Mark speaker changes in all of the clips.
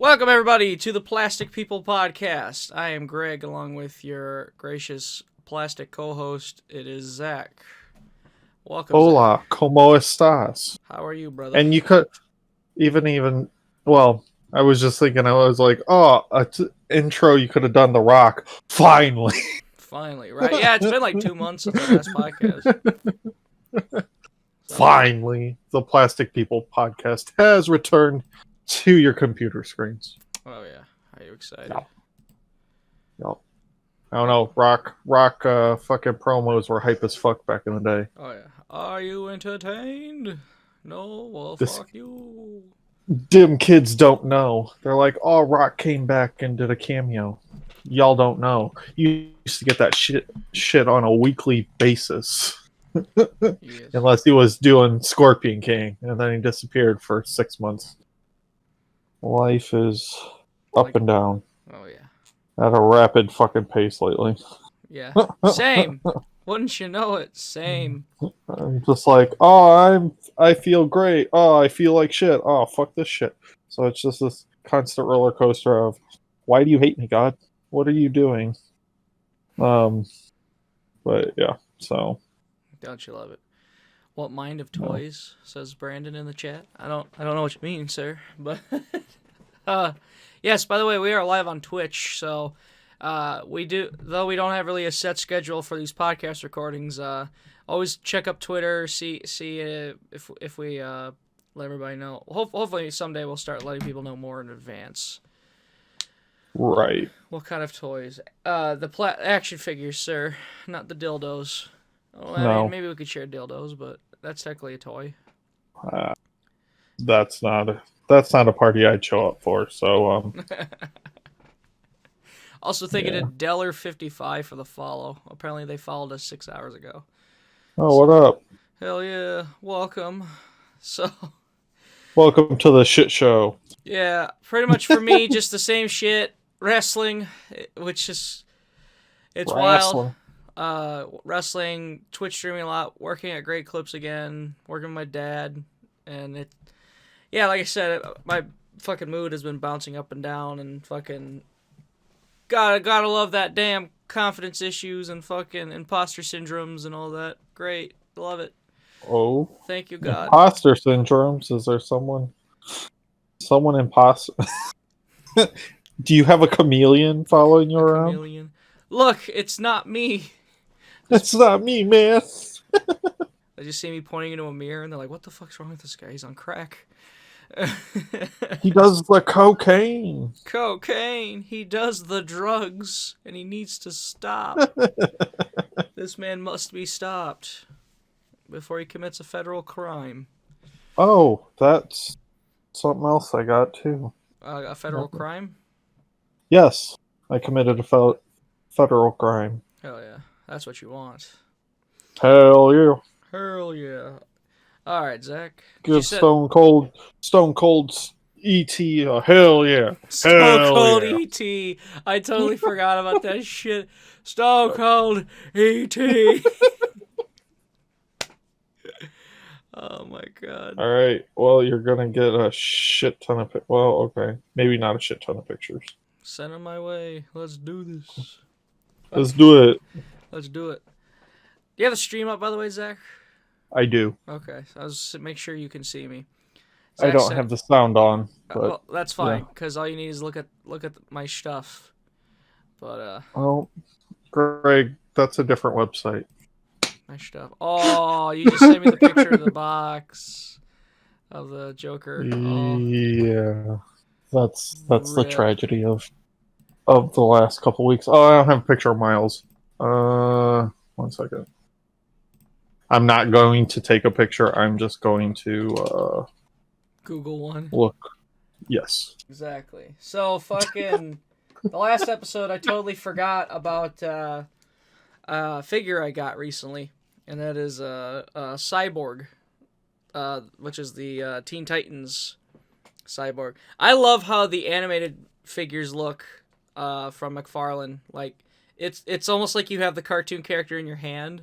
Speaker 1: Welcome, everybody, to the Plastic People Podcast. I am Greg, along with your gracious plastic co-host. It is Zack. Welcome,
Speaker 2: Hola,
Speaker 1: Zack.
Speaker 2: ¿cómo estás?
Speaker 1: How are you, brother?
Speaker 2: And you could well, I was just thinking, I was like, intro, you could have done The Rock. Finally.
Speaker 1: Finally, right? Yeah, it's been like 2 months since our last podcast.
Speaker 2: Finally, the Plastic People Podcast has returned to your computer screens.
Speaker 1: Oh, yeah. Are you excited?
Speaker 2: Yep. I don't know, Rock fucking promos were hype as fuck back in the day.
Speaker 1: Oh, yeah. Are you entertained? No? Well,
Speaker 2: This-
Speaker 1: fuck you.
Speaker 2: Dim kids don't know. They're like, oh, Rock came back and did a cameo. Y'all don't know. You used to get that shit on a weekly basis.
Speaker 1: Yes.
Speaker 2: Unless he was doing Scorpion King, and then he disappeared for 6 months. Life is up and down
Speaker 1: Oh, yeah.
Speaker 2: at a rapid fucking pace lately.
Speaker 1: Yeah. Same. Wouldn't you know it? Same.
Speaker 2: I'm just like, I feel great. Oh, I feel like shit. Oh, fuck this shit. So it's just this constant roller coaster of, why do you hate me, God? What are you doing? But yeah, so.
Speaker 1: Don't you love it? What mind of toys, says Brandon in the chat. I don't know what you mean, sir. But yes, by the way, we are live on Twitch, so we don't have really a set schedule for these podcast recordings. Always check up Twitter, see if we let everybody know. Hopefully someday we'll start letting people know more in advance.
Speaker 2: Right.
Speaker 1: What kind of toys? The action figures, sir, not the dildos. Well, I mean, maybe we could share dildos, but that's technically a toy.
Speaker 2: That's not a party I'd show up for. So
Speaker 1: Also, thank you to Deller55 for the follow. Apparently, they followed us 6 hours ago.
Speaker 2: Oh, what up?
Speaker 1: Hell yeah, welcome. So,
Speaker 2: Welcome to the shit show.
Speaker 1: yeah, pretty much for me, just the same shit. Wrestling, which is it's wild. Wrestling, Twitch streaming a lot, working at Great Clips again, working with my dad, and like I said, my fucking mood has been bouncing up and down, and fucking gotta love that damn confidence issues and fucking imposter syndromes and all that. Great, love it.
Speaker 2: Oh,
Speaker 1: thank you, God.
Speaker 2: Imposter syndromes. Is there someone imposter? Do you have a chameleon following you around?
Speaker 1: Chameleon. Look, it's not me.
Speaker 2: It's not me, man.
Speaker 1: They just see me pointing into a mirror, and they're like, what the fuck's wrong with this guy? He's on crack.
Speaker 2: He does the cocaine.
Speaker 1: Cocaine. He does the drugs, and he needs to stop. This man must be stopped before he commits a federal crime.
Speaker 2: Oh, that's something else I got, too.
Speaker 1: A federal crime?
Speaker 2: Yes, I committed a federal crime.
Speaker 1: Hell yeah. That's what you want.
Speaker 2: Hell yeah.
Speaker 1: Hell yeah. Alright, Zach.
Speaker 2: Give Stone Cold E.T. a hell yeah.
Speaker 1: Stone Cold E.T. I totally forgot about that shit. Stone Cold E.T. Oh my god.
Speaker 2: Alright, well, you're gonna get a shit ton of okay. Maybe not a shit ton of pictures.
Speaker 1: Send them my way. Let's do this.
Speaker 2: Let's do it.
Speaker 1: Let's do it. Do you have a stream up, by the way, Zach?
Speaker 2: I do.
Speaker 1: Okay, so I was make sure you can see me.
Speaker 2: Zach, I don't have the sound on. But,
Speaker 1: well, that's fine, because all you need is look at my stuff. But
Speaker 2: oh, Greg, that's a different website.
Speaker 1: My stuff. Oh, you just sent me the picture of the box of the Joker. Oh.
Speaker 2: Yeah, that's the tragedy of the last couple weeks. Oh, I don't have a picture of Miles. 1 second. I'm not going to take a picture. I'm just going to
Speaker 1: Google one.
Speaker 2: Look. Yes.
Speaker 1: Exactly. So fucking the last episode, I totally forgot about a figure I got recently, and that is Cyborg, which is the Teen Titans Cyborg. I love how the animated figures look from McFarlane. Like it's almost like you have the cartoon character in your hand,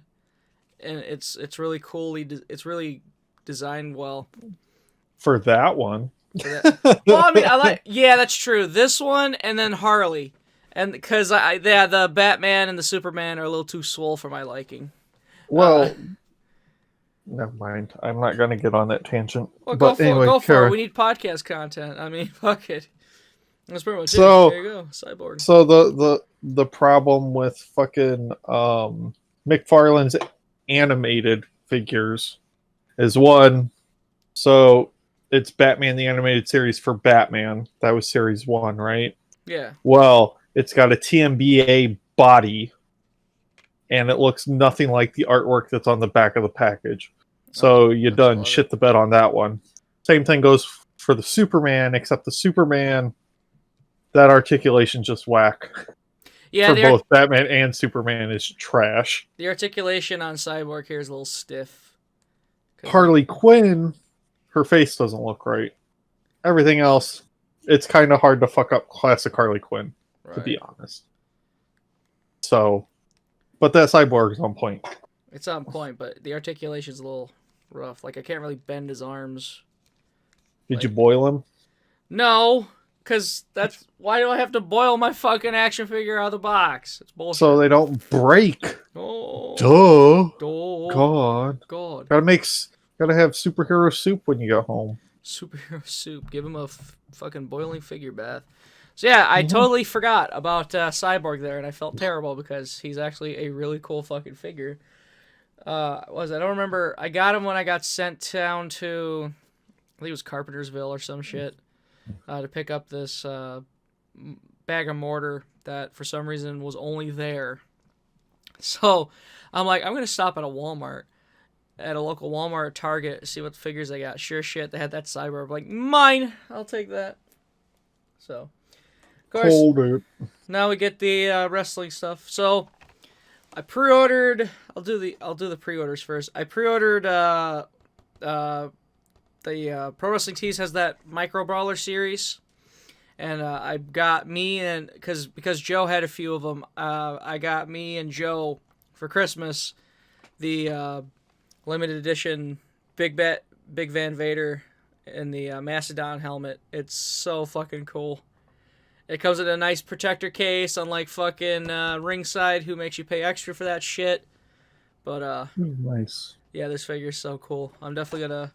Speaker 1: and it's really coolly it's really designed well.
Speaker 2: For that one.
Speaker 1: Well, I mean, yeah, that's true. This one and then Harley, and because the Batman and the Superman are a little too swole for my liking.
Speaker 2: Well, never mind. I'm not going to get on that tangent.
Speaker 1: Well,
Speaker 2: But anyway,
Speaker 1: go for it. We need podcast content. I mean, fuck it. That's pretty much it. There you go, Cyborg.
Speaker 2: So the problem with fucking McFarlane's animated figures is one. So it's Batman the Animated Series for Batman. That was Series 1, right?
Speaker 1: Yeah.
Speaker 2: Well, it's got a TMBA body, and it looks nothing like the artwork that's on the back of the package. So you done shit the bed on that one. Same thing goes for the Superman, except the Superman, that articulation just whack.
Speaker 1: Yeah,
Speaker 2: for both Batman and Superman is trash.
Speaker 1: The articulation on Cyborg here is a little stiff.
Speaker 2: Harley Quinn, her face doesn't look right. Everything else, it's kind of hard to fuck up classic Harley Quinn, to be honest. So, but that Cyborg is on point.
Speaker 1: It's on point, but the articulation's a little rough. Like, I can't really bend his arms.
Speaker 2: Did you boil him?
Speaker 1: No, because that's... Why do I have to boil my fucking action figure out of the box? It's bullshit.
Speaker 2: So they don't break.
Speaker 1: Oh.
Speaker 2: God.
Speaker 1: God.
Speaker 2: Gotta have superhero soup when you get home.
Speaker 1: Superhero soup. Give him a fucking boiling figure bath. So yeah, I totally forgot about Cyborg there, and I felt terrible because he's actually a really cool fucking figure. I don't remember. I got him when I got sent down to, I think it was Carpentersville or some shit, to pick up this bag of mortar that for some reason was only there. So I'm like, I'm gonna stop at a Walmart. At a local Walmart or Target, see what figures they got. Sure shit, they had that Cyborg. I'm like, mine! I'll take that. So, of course,
Speaker 2: hold it.
Speaker 1: Now we get the wrestling stuff. So, I pre-ordered. I'll do the pre-orders first. I pre-ordered the Pro Wrestling Tees has that Micro Brawler series, and I got me and because Joe had a few of them. I got me and Joe for Christmas the limited edition Big Van Vader and the Mastodon helmet. It's so fucking cool. It comes in a nice protector case, unlike fucking Ringside, who makes you pay extra for that shit. But
Speaker 2: nice.
Speaker 1: Yeah, this figure's so cool. I'm definitely gonna.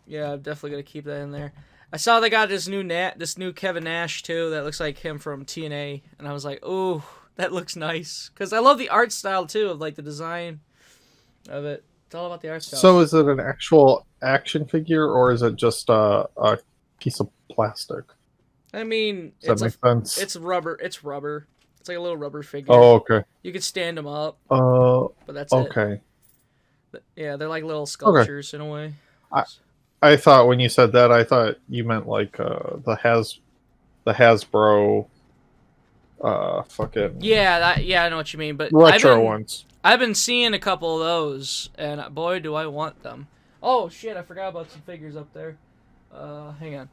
Speaker 1: Yeah, I'm definitely gonna keep that in there. I saw they got this new Kevin Nash too that looks like him from TNA, and I was like, ooh, that looks nice. Cause I love the art style too of like the design of it. It's all about the art style.
Speaker 2: So is it an actual action figure or is it just a piece of plastic?
Speaker 1: I mean,
Speaker 2: Does that make sense?
Speaker 1: It's rubber. It's rubber. It's like a little rubber figure.
Speaker 2: Oh, okay.
Speaker 1: You could stand them up.
Speaker 2: But
Speaker 1: that's
Speaker 2: okay.
Speaker 1: It. Yeah, they're like little sculptures in a way.
Speaker 2: I thought when you said that, I thought you meant like the Hasbro fucking
Speaker 1: yeah, I know what you mean, but
Speaker 2: retro ones.
Speaker 1: I've been seeing a couple of those, and boy, do I want them. Oh shit, I forgot about some figures up there. Hang on.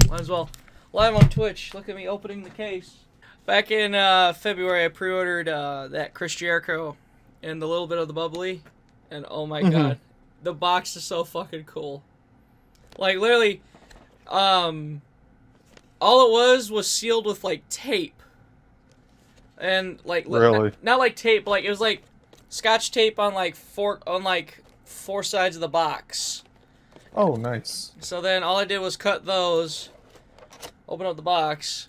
Speaker 1: Might as well. Live on Twitch. Look at me opening the case. Back in February, I pre-ordered that Chris Jericho and the little bit of the bubbly, and oh my god, the box is so fucking cool. Like literally, all it was sealed with like tape. And like
Speaker 2: really?
Speaker 1: Not like tape, but like it was like Scotch tape on like four sides of the box.
Speaker 2: Oh, nice.
Speaker 1: So then all I did was cut those, open up the box,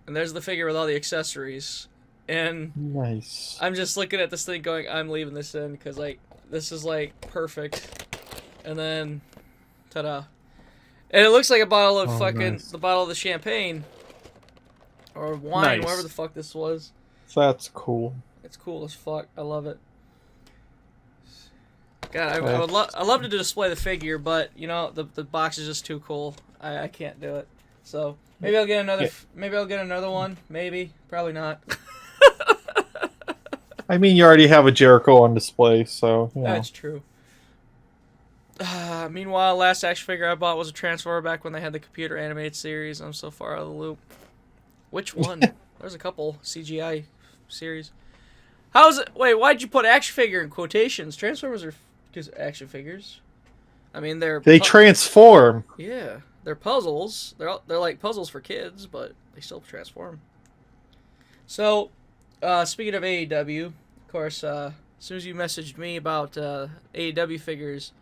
Speaker 1: and there's the figure with all the accessories. And
Speaker 2: nice.
Speaker 1: I'm just looking at this thing going, I'm leaving this in because like this is like perfect. And then, ta-da! And it looks like a bottle of the bottle of the champagne or wine, whatever the fuck this was.
Speaker 2: That's cool.
Speaker 1: It's cool as fuck. I love it. God, I'd love to display the figure, but you know the box is just too cool. I can't do it. So maybe I'll get another. Maybe I'll get another one. Maybe, probably not.
Speaker 2: I mean, you already have a Jericho on display, so you know.
Speaker 1: That's true. Meanwhile, last action figure I bought was a Transformer back when they had the computer animated series. I'm so far out of the loop. Which one? There's a couple CGI series. How's it? Wait, why'd you put action figure in quotations? Transformers are just action figures. I mean,
Speaker 2: They transform.
Speaker 1: Yeah, they're puzzles. They're like puzzles for kids, but they still transform. So, speaking of AEW, of course, as soon as you messaged me about AEW figures,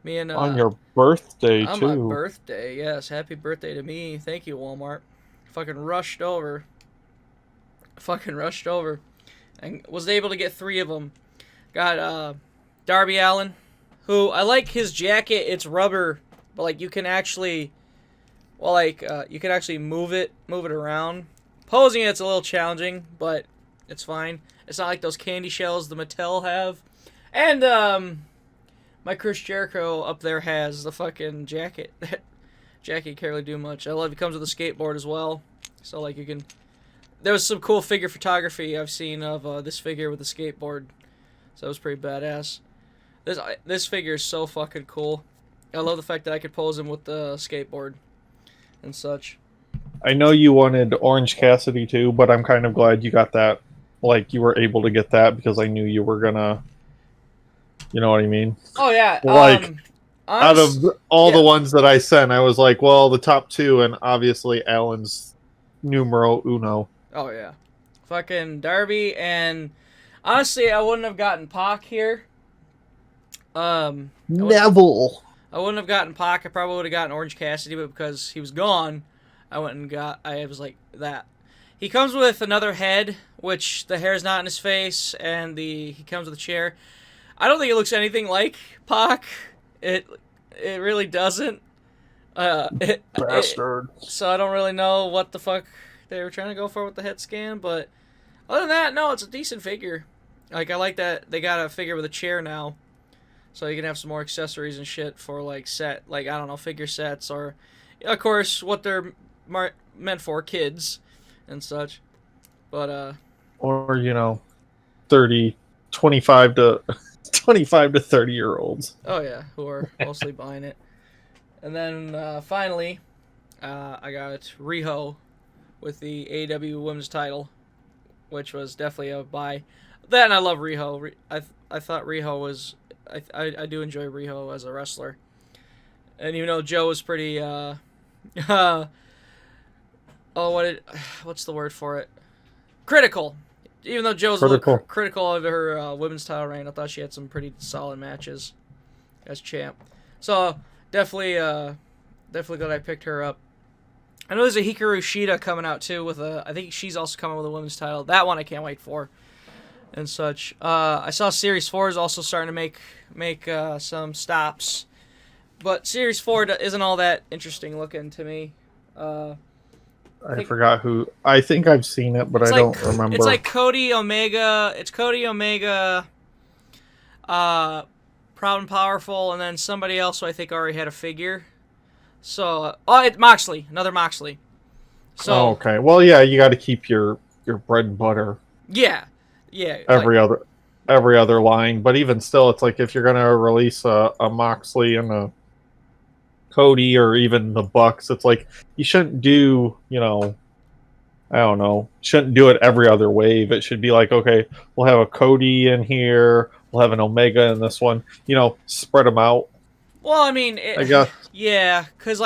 Speaker 1: me and
Speaker 2: On your birthday,
Speaker 1: on my
Speaker 2: too.
Speaker 1: birthday, yes, happy birthday to me. Thank you, Walmart. Fucking rushed over. And was able to get 3 of them. Got Darby Allin, who I like his jacket. It's rubber, but like you can actually, you can actually move it around. Posing it's a little challenging, but it's fine. It's not like those candy shells the Mattel have. And my Chris Jericho up there has the fucking jacket. That jacket can't really do much. I love it. Comes with a skateboard as well, so like you can. There was some cool figure photography I've seen of this figure with the skateboard. So it was pretty badass. This figure is so fucking cool. I love the fact that I could pose him with the skateboard and such.
Speaker 2: I know you wanted Orange Cassidy too, but I'm kind of glad you got that. Like, you were able to get that because I knew you were gonna... You know what I mean?
Speaker 1: Oh, yeah.
Speaker 2: Like, out of all the ones that I sent, I was like, well, the top 2, and obviously Alan's numero uno.
Speaker 1: Oh, yeah. Fucking Darby, and... Honestly, I wouldn't have gotten Pac here.
Speaker 2: Neville.
Speaker 1: I wouldn't have gotten Pac. I probably would have gotten Orange Cassidy, but because he was gone, I was like that. He comes with another head, which the hair's not in his face, and he comes with a chair. I don't think it looks anything like Pac. It really doesn't.
Speaker 2: Bastard.
Speaker 1: So I don't really know what the fuck they were trying to go for with the head scan, but other than that, no, it's a decent figure. Like, I like that they got a figure with a chair now, so you can have some more accessories and shit for, like, I don't know, figure sets, or, of course, what they're meant for, kids and such. But,
Speaker 2: or, 25 to 30-year-olds.
Speaker 1: Oh, yeah, who are mostly buying it. And then, finally, I got Riho with the AEW Women's title, which was definitely a buy. Then I love Riho. I thought Riho was... I do enjoy Riho as a wrestler. And even though Joe was pretty... what's the word for it? Critical. Even though Joe's a little critical of her women's title reign, I thought she had some pretty solid matches as champ. So, definitely glad I picked her up. I know there's a Hikaru Shida coming out too I think she's also coming with a women's title. That one I can't wait for, and such. I saw Series 4 is also starting to make some stops, but Series 4 isn't all that interesting looking to me.
Speaker 2: I forgot who. I think I've seen it, but I don't remember.
Speaker 1: It's like Cody Omega. It's Cody Omega, Proud and Powerful, and then somebody else who I think already had a figure. So, it's Moxley, another Moxley. So,
Speaker 2: okay. Well, yeah, you got to keep your bread and butter.
Speaker 1: Yeah.
Speaker 2: Every other line, but even still, it's like if you're gonna release a Moxley and a Cody or even the Bucks, it's like you shouldn't do, I don't know, shouldn't do it every other wave. It should be like, okay, we'll have a Cody in here, we'll have an Omega in this one, spread them out.
Speaker 1: Well, I mean,
Speaker 2: I guess.
Speaker 1: Yeah, because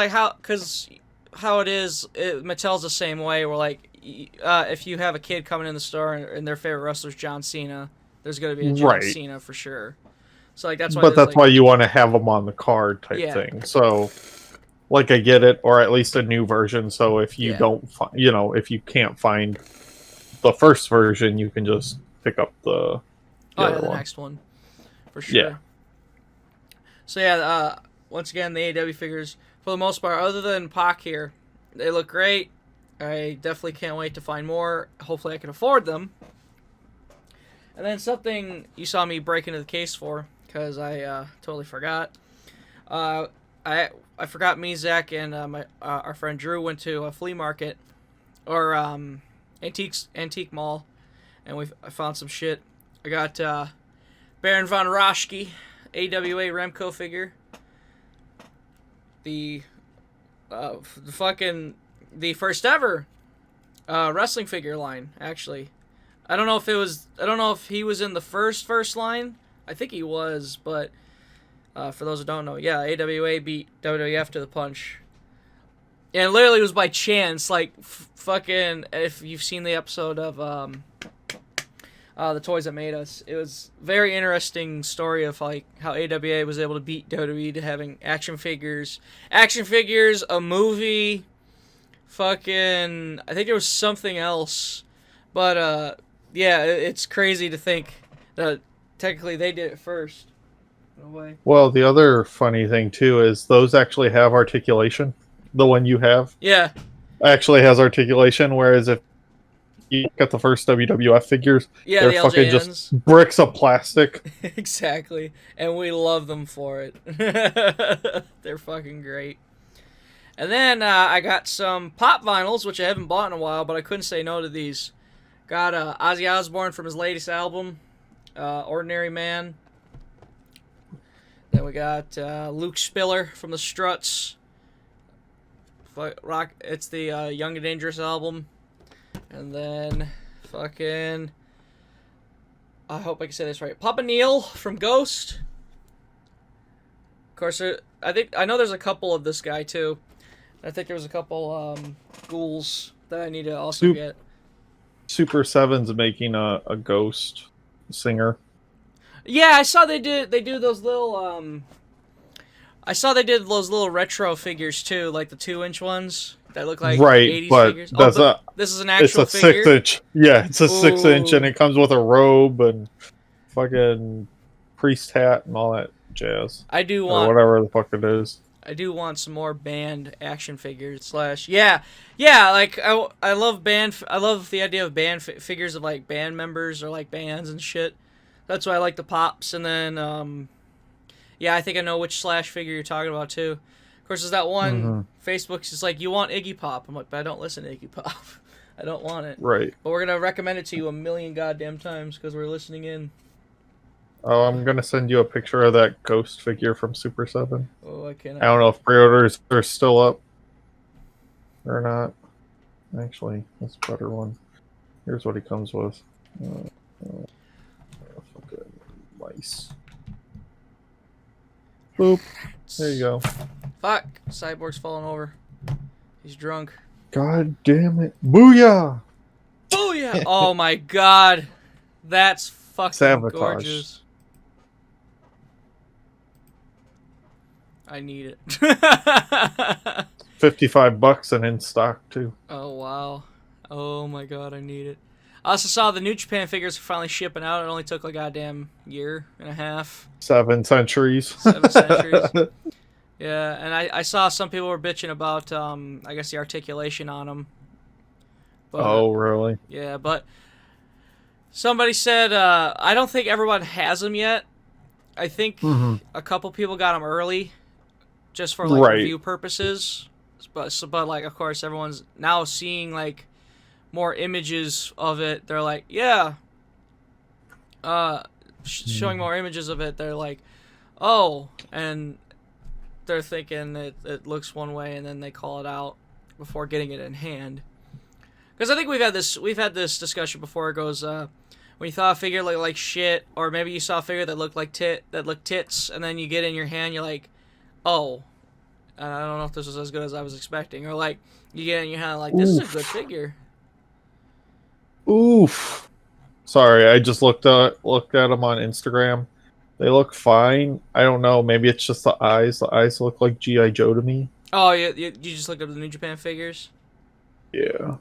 Speaker 1: how it is, Mattel's the same way. Where like, if you have a kid coming in the store and their favorite wrestler's John Cena, there's gonna be a John Cena for sure. So like that's why.
Speaker 2: But that's why you want to have them on the card type thing. So, like, I get it, or at least a new version. So if you don't, if you can't find the first version, you can just pick up the
Speaker 1: next one for sure. Yeah. So once again, the AEW figures, for the most part, other than Pac here, they look great. I definitely can't wait to find more. Hopefully I can afford them. And then something you saw me break into the case for, because I totally forgot. I forgot me, Zack, and our friend Drew went to a flea market, or antique mall, and I found some shit. I got Baron von Raschke, AWA Remco figure. The first ever wrestling figure line, actually. I don't know if he was in the first line. I think he was, but For those who don't know, yeah, AWA beat WWF to the punch. And literally it was by chance, like, fucking, if you've seen the episode of, The Toys That Made Us, it was a very interesting story of, like, how AWA was able to beat WWE to having action figures, a movie, fucking, I think there was something else, but, yeah, it's crazy to think that technically they did it first, in a way.
Speaker 2: Well, the other funny thing, too, is those actually have articulation. The one you have actually has articulation, whereas if you look at the first WWF figures, they're
Speaker 1: the
Speaker 2: fucking
Speaker 1: LJNs.
Speaker 2: just bricks of plastic.
Speaker 1: Exactly. And we love them for it. They're fucking great. And then I got some pop vinyls, which I haven't bought in a while, but I couldn't say no to these. Got Ozzy Osbourne from his latest album, Ordinary Man. Then we got Luke Spiller from the Struts. It's the Young and Dangerous album. And then fucking, I hope I can say this right, Papa Neil from Ghost. Of course, I know there's a couple of this guy too. I think there was a couple ghouls that I need to also get.
Speaker 2: Super 7's making a Ghost singer.
Speaker 1: Yeah, I saw they do those little I saw they did those little retro figures too, like the 2-inch ones that look like 80s
Speaker 2: but
Speaker 1: figures. This is an actual figure.
Speaker 2: It's a 6-inch. Yeah, it's a 6-inch, and it comes with a robe and fucking priest hat and all that jazz.
Speaker 1: I do
Speaker 2: or
Speaker 1: want
Speaker 2: whatever the fuck it is.
Speaker 1: I do want some more band action figures yeah, like I love the idea of band figures of like band members or like bands and shit. That's why I like the pops. And then yeah, I think I know which Slash figure you're talking about too. Of course, there's that one. Facebook's just like, you want Iggy Pop. I'm like, but I don't listen to Iggy Pop. I don't want it.
Speaker 2: Right.
Speaker 1: But we're gonna recommend it to you a million goddamn times because we're listening in.
Speaker 2: Oh, I'm gonna send you a picture of that Ghost figure from Super 7.
Speaker 1: Oh, I can't.
Speaker 2: I don't know if pre-orders are still up or not. Actually, that's a better one. Here's what he comes with. Fucking mice. Boop. There you go.
Speaker 1: Fuck. Cyborg's falling over. He's drunk.
Speaker 2: God damn it. Booyah!
Speaker 1: Booyah! Oh my god. That's fucking
Speaker 2: Sabotage.
Speaker 1: Gorgeous. I need it.
Speaker 2: $55 and in stock too.
Speaker 1: Oh wow. Oh my god, I need it. I also saw the New Japan figures are finally shipping out. It only took like a goddamn year and a half.
Speaker 2: 7 centuries.
Speaker 1: 7 centuries. Yeah, and I saw some people were bitching about I guess the articulation on them. But,
Speaker 2: oh really?
Speaker 1: Yeah, but somebody said I don't think everyone has them yet. I think a couple people got them early, just for like review purposes. But like of course everyone's now seeing like more images of it. They're like, yeah. Showing more images of it. They're like, oh, and they're thinking it looks one way, and then they call it out before getting it in hand. Because I think we've had this discussion before. It goes, when you thought a figure looked like shit, or maybe you saw a figure that looked like tits, and then you get it in your hand, you're like, oh, I don't know if this was as good as I was expecting, or like you get it in your hand, like this is a good figure.
Speaker 2: Oof. Sorry, I just looked at them on Instagram. They look fine. I don't know. Maybe it's just the eyes. The eyes look like G.I. Joe to me.
Speaker 1: Oh, you just looked up the New Japan figures?
Speaker 2: Yeah.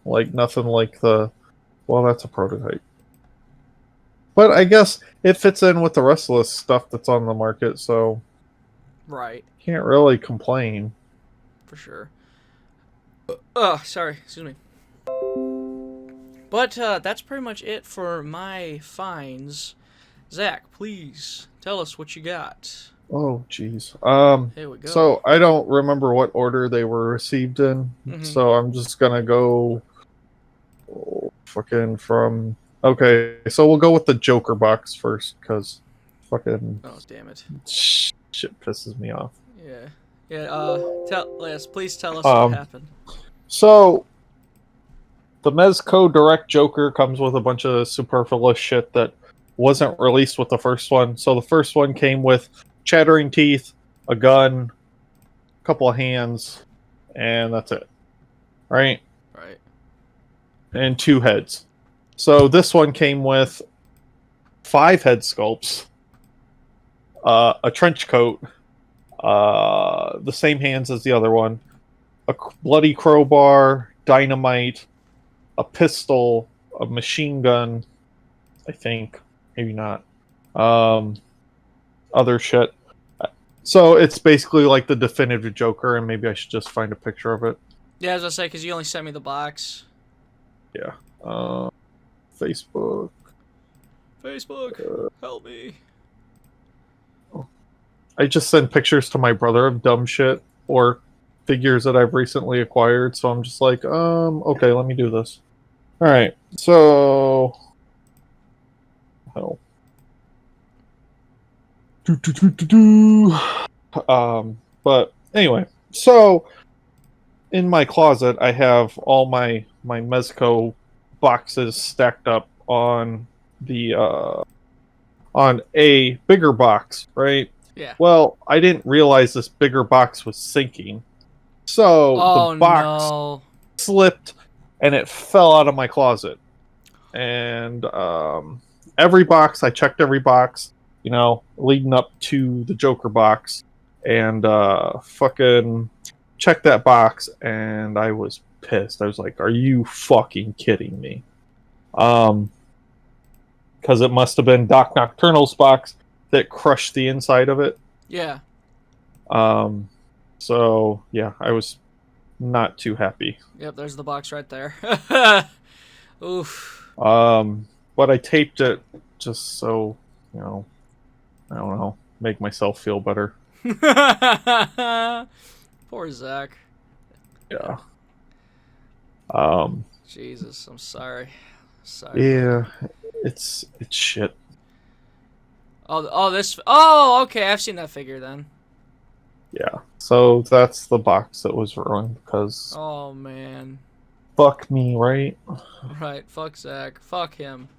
Speaker 2: Like, nothing like the... Well, that's a prototype. But I guess it fits in with the rest of the stuff that's on the market, so...
Speaker 1: Right.
Speaker 2: Can't really complain.
Speaker 1: For sure. Sorry. Excuse me. But that's pretty much it for my finds. Zach, please tell us what you got.
Speaker 2: Oh, jeez.
Speaker 1: Here we go.
Speaker 2: So I don't remember what order they were received in. So I'm just gonna go fucking from. Okay, so we'll go with the Joker box first, because fucking.
Speaker 1: Oh damn it!
Speaker 2: Shit pisses me off.
Speaker 1: Yeah. Please tell us what happened.
Speaker 2: So. The Mezco Direct Joker comes with a bunch of superfluous shit that wasn't released with the first one. So the first one came with chattering teeth, a gun, a couple of hands, and that's it. Right?
Speaker 1: Right.
Speaker 2: And 2 heads. So this one came with 5 head sculpts, a trench coat, the same hands as the other one, a bloody crowbar, dynamite, a pistol, a machine gun, I think. Maybe not. Other shit. So it's basically like the definitive Joker, and maybe I should just find a picture of it.
Speaker 1: Yeah, as I say, because you only sent me the box.
Speaker 2: Yeah. Facebook.
Speaker 1: Help me.
Speaker 2: I just send pictures to my brother of dumb shit or figures that I've recently acquired, so I'm just like, okay, let me do this. Alright, so... Hell. But anyway, so in my closet, I have all my Mezco boxes stacked up on the on a bigger box, right?
Speaker 1: Yeah.
Speaker 2: Well, I didn't realize this bigger box was sinking, so the box slipped and it fell out of my closet. And every box, I checked every box, you know, leading up to the Joker box, and fucking checked that box, and I was pissed. I was like, "Are you fucking kidding me?" Because it must have been Doc Nocturnal's box that crushed the inside of it.
Speaker 1: Yeah.
Speaker 2: So yeah, I was not too happy.
Speaker 1: Yep, there's the box right there. Oof.
Speaker 2: But I taped it just so, you know, I don't know, make myself feel better.
Speaker 1: Poor Zack.
Speaker 2: Yeah.
Speaker 1: Jesus, I'm sorry. Sorry.
Speaker 2: Yeah, it's shit.
Speaker 1: Oh, okay, I've seen that figure then.
Speaker 2: Yeah. So that's the box that was ruined because
Speaker 1: Oh man.
Speaker 2: fuck me, right?
Speaker 1: Right, fuck Zack. Fuck him.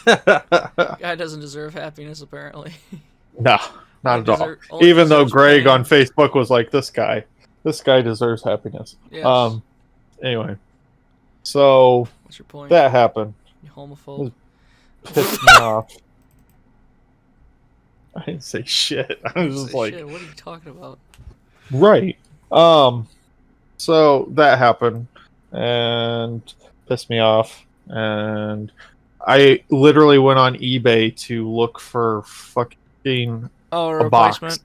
Speaker 1: Guy doesn't deserve happiness apparently.
Speaker 2: Nah, not at all. Even though Greg
Speaker 1: pain.
Speaker 2: on Facebook was like, this guy deserves happiness.
Speaker 1: Yes.
Speaker 2: Anyway. So
Speaker 1: what's your point?
Speaker 2: That happened.
Speaker 1: You homophobe.
Speaker 2: Pissed me off. I didn't say shit. I was just like,
Speaker 1: shit. What are you talking about?
Speaker 2: Right. So that happened and pissed me off, and I literally went on eBay to look for fucking
Speaker 1: a
Speaker 2: box
Speaker 1: replacement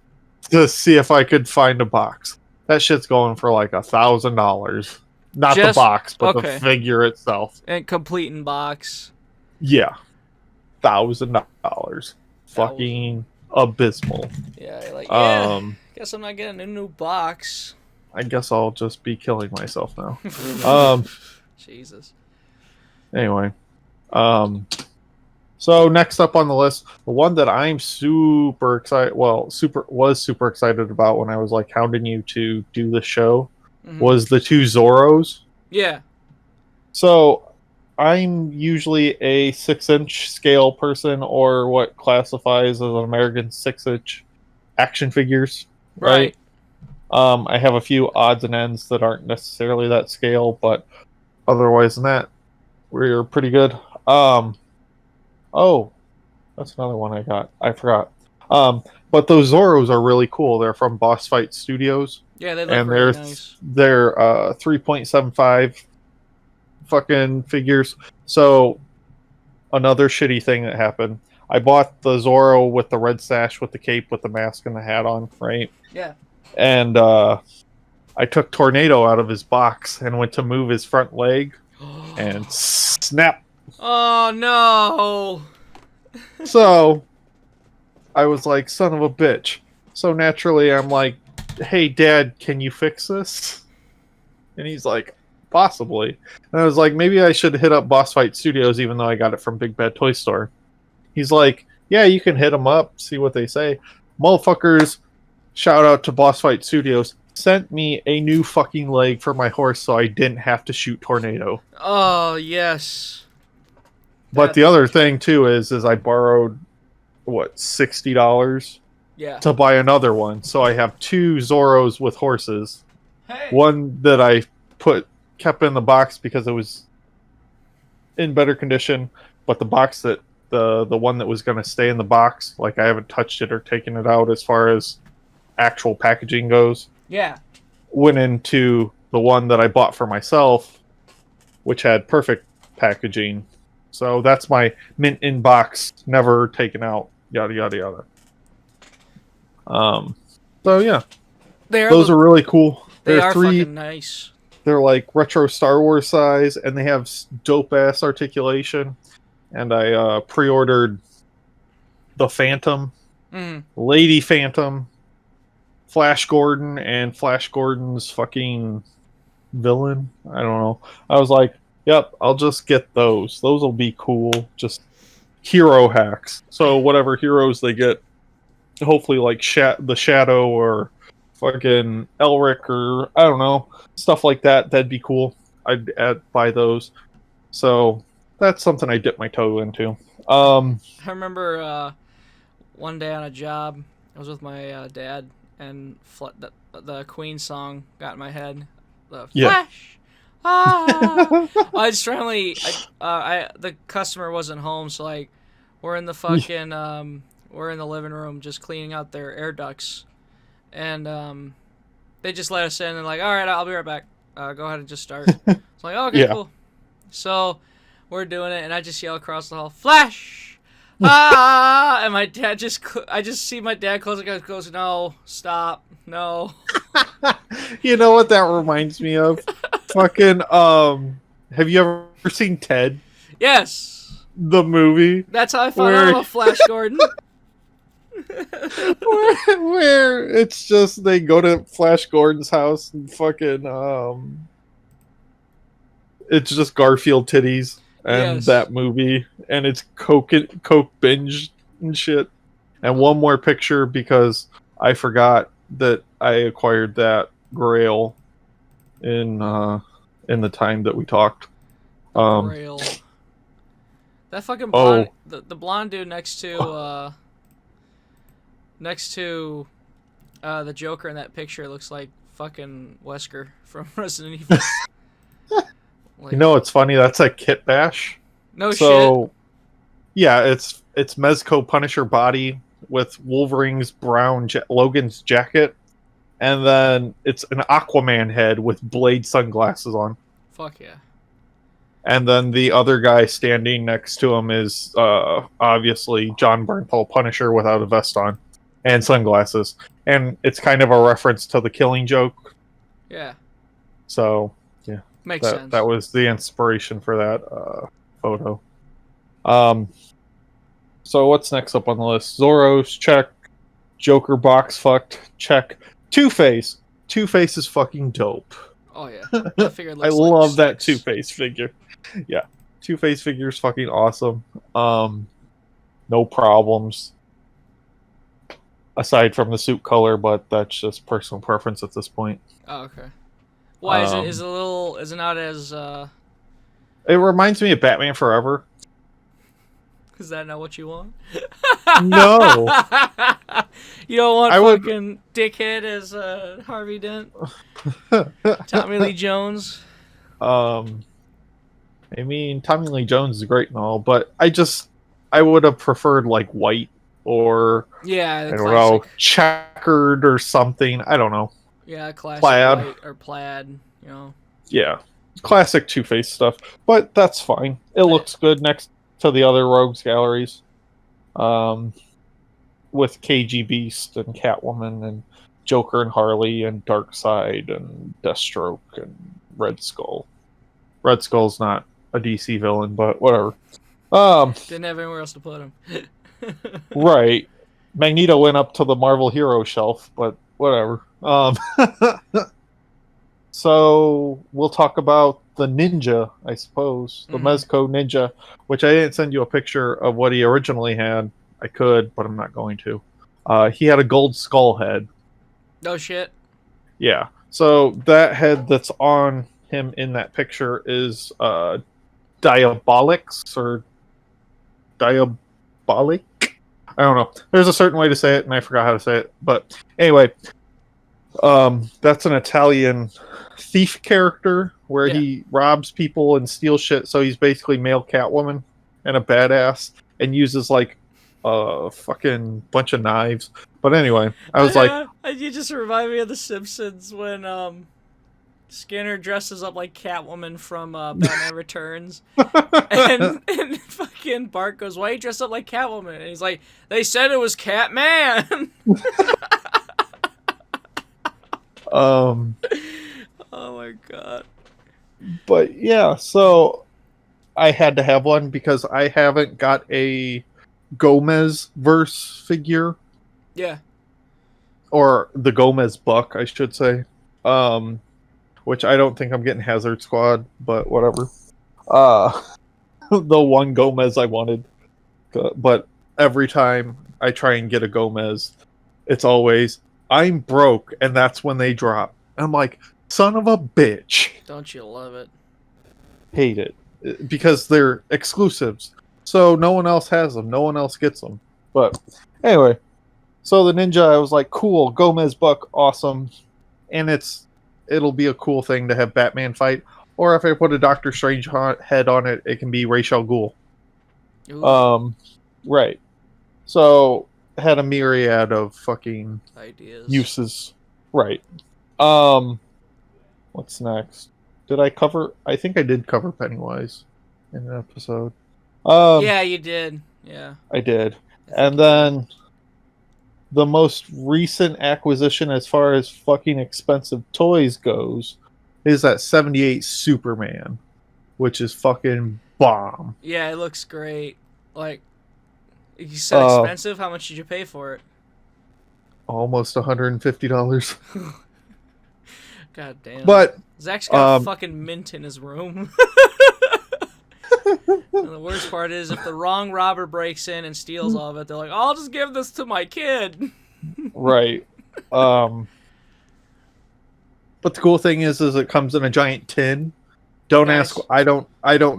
Speaker 2: to see if I could find a box. That shit's going for like $1,000. Not the box, but the figure itself.
Speaker 1: And complete in box.
Speaker 2: Yeah. $1,000. Fucking abysmal.
Speaker 1: Yeah, like, guess I'm not getting a new box.
Speaker 2: I guess I'll just be killing myself now.
Speaker 1: Jesus.
Speaker 2: Anyway. So next up on the list, the one that I'm super excited, super excited about when I was like hounding you to do the show, was the 2 Zorros.
Speaker 1: Yeah.
Speaker 2: So I'm usually a 6-inch scale person, or what classifies as an American 6-inch action figures. Right. I have a few odds and ends that aren't necessarily that scale, but otherwise than that, we're pretty good. Oh, that's another one I got. I forgot. But those Zorros are really cool. They're from Boss Fight Studios.
Speaker 1: Yeah, they look really nice.
Speaker 2: They're 3.75 fucking figures. So another shitty thing that happened. I bought the Zorro with the red sash, with the cape, with the mask and the hat on, right?
Speaker 1: Yeah.
Speaker 2: And I took Tornado out of his box and went to move his front leg, and snap.
Speaker 1: Oh no!
Speaker 2: So I was like, son of a bitch. So naturally, I'm like, hey, Dad, can you fix this? And he's like, possibly. And I was like, maybe I should hit up Boss Fight Studios, even though I got it from Big Bad Toy Store. He's like, yeah, you can hit them up, see what they say. Motherfuckers, shout out to Boss Fight Studios, sent me a new fucking leg for my horse so I didn't have to shoot Tornado.
Speaker 1: Oh, yes.
Speaker 2: But the other thing, too, is I borrowed, what, $60? to buy another one. So I have 2 Zoros with horses.
Speaker 1: Hey.
Speaker 2: One that I kept in the box because it was in better condition, but the box that the one that was going to stay in the box, like I haven't touched it or taken it out as far as actual packaging goes.
Speaker 1: Yeah.
Speaker 2: Went into the one that I bought for myself, which had perfect packaging. So that's my mint in box, never taken out, yada yada yada. So yeah, those are really cool.
Speaker 1: They are
Speaker 2: 3
Speaker 1: fucking nice.
Speaker 2: They're like retro Star Wars size, and they have dope ass articulation. And I pre-ordered the Phantom, Lady Phantom, Flash Gordon, and Flash Gordon's fucking villain. I don't know. I was like, yep, I'll just get those. Those will be cool. Just hero hacks. So whatever heroes they get, hopefully like the Shadow or fucking Elric or I don't know, stuff like that. That'd be cool. I'd buy those. So that's something I dip my toe into.
Speaker 1: I remember one day on a job, I was with my dad, and the Queen song got in my head. The Flash. Ah. I was trying the customer wasn't home, so like we're in the fucking we're in the living room just cleaning out their air ducts, and they just let us in and like, all right, I'll be right back. Go ahead and just start. It's like, oh, okay, cool. So we're doing it, and I just yell across the hall, Flash! Ah! And my dad I just see my dad close and goes, no, stop, no.
Speaker 2: You know what that reminds me of? Fucking, have you ever seen Ted?
Speaker 1: Yes.
Speaker 2: The movie?
Speaker 1: That's how I found out about Flash Gordon.
Speaker 2: where it's just, they go to Flash Gordon's house and fucking, it's just Garfield titties and that movie, and it's coke binge and shit. And one more picture because I forgot that I acquired that Grail in the time that we talked.
Speaker 1: Grail. That fucking blonde, the blonde dude next to the Joker in that picture looks like fucking Wesker from Resident Evil.
Speaker 2: Like, you know what's funny? That's a Kit Bash.
Speaker 1: No shit.
Speaker 2: Yeah, it's Mezco Punisher body with Wolverine's brown Logan's jacket, and then it's an Aquaman head with Blade sunglasses on.
Speaker 1: Fuck yeah.
Speaker 2: And then the other guy standing next to him is obviously John Bernthal Punisher without a vest on and sunglasses. And it's kind of a reference to the Killing Joke.
Speaker 1: Yeah.
Speaker 2: So, yeah.
Speaker 1: Makes sense.
Speaker 2: That was the inspiration for that photo. So what's next up on the list? Zoros, check. Joker box fucked, check. Two-Face. Two-Face is fucking dope.
Speaker 1: Oh yeah. I
Speaker 2: love that Two-Face figure. Yeah. Two-Face figure is fucking awesome. No problems. Aside from the suit color, but that's just personal preference at this point.
Speaker 1: Oh, okay. Why is it not as
Speaker 2: It reminds me of Batman Forever.
Speaker 1: Is that not what you want?
Speaker 2: No.
Speaker 1: You don't want fucking dickhead as Harvey Dent? Tommy Lee Jones?
Speaker 2: I mean, Tommy Lee Jones is great and all, but I would have preferred like white or I don't know, checkered or something. I don't know.
Speaker 1: Yeah, classic
Speaker 2: plaid.
Speaker 1: White or plaid, you know.
Speaker 2: Yeah, classic Two-Face stuff, but that's fine. It looks good next to the other Rogues galleries, with KG Beast and Catwoman and Joker and Harley and Darkseid and Deathstroke and Red Skull. Red Skull's not a DC villain, but whatever.
Speaker 1: Didn't have anywhere else to put him.
Speaker 2: Right. Magneto went up to the Marvel Hero shelf, but whatever. So we'll talk about the Ninja, I suppose. The Mezco Ninja, which I didn't send you a picture of what he originally had. I could, but I'm not going to. He had a gold skull head.
Speaker 1: No shit.
Speaker 2: Yeah. So that head that's on him in that picture is Diabolix or Diabolic. I don't know. There's a certain way to say it, and I forgot how to say it. But anyway, that's an Italian thief character where he robs people and steals shit. So he's basically male Catwoman and a badass, and uses like a fucking bunch of knives. But anyway, I was like,
Speaker 1: you just remind me of The Simpsons when Skinner dresses up like Catwoman from Batman Returns, and fucking Bart goes, "Why you dressed up like Catwoman?" And he's like, "They said it was Catman." Oh my god.
Speaker 2: But yeah, so I had to have one because I haven't got a Gomez verse figure.
Speaker 1: Yeah.
Speaker 2: Or the Gomez buck, I should say. Which I don't think I'm getting Hazard Squad, but whatever. The one Gomez I wanted. But every time I try and get a Gomez, it's always, I'm broke, and that's when they drop. I'm like, son of a bitch.
Speaker 1: Don't you love it?
Speaker 2: Hate it. Because they're exclusives. So no one else has them. No one else gets them. But anyway, so the ninja, I was like, cool, Gomez buck, awesome. And it'll be a cool thing to have Batman fight. Or if I put a Doctor Strange head on it, it can be Ra's al Ghul.
Speaker 1: Ooh.
Speaker 2: Right. So had a myriad of fucking
Speaker 1: ideas,
Speaker 2: uses. Right. What's next? Did I cover? I think I did cover Pennywise in an episode.
Speaker 1: Yeah, you did. Yeah,
Speaker 2: I did. And then the most recent acquisition, as far as fucking expensive toys goes, is that '78 Superman, which is fucking bomb.
Speaker 1: Yeah, it looks great. Like, you said expensive. How much did you pay for it?
Speaker 2: Almost $150.
Speaker 1: God damn.
Speaker 2: But
Speaker 1: Zach's got a fucking mint in his room. And the worst part is, if the wrong robber breaks in and steals all of it, they're like, "I'll just give this to my kid."
Speaker 2: Right. But the cool thing is it comes in a giant tin. Don't ask. I don't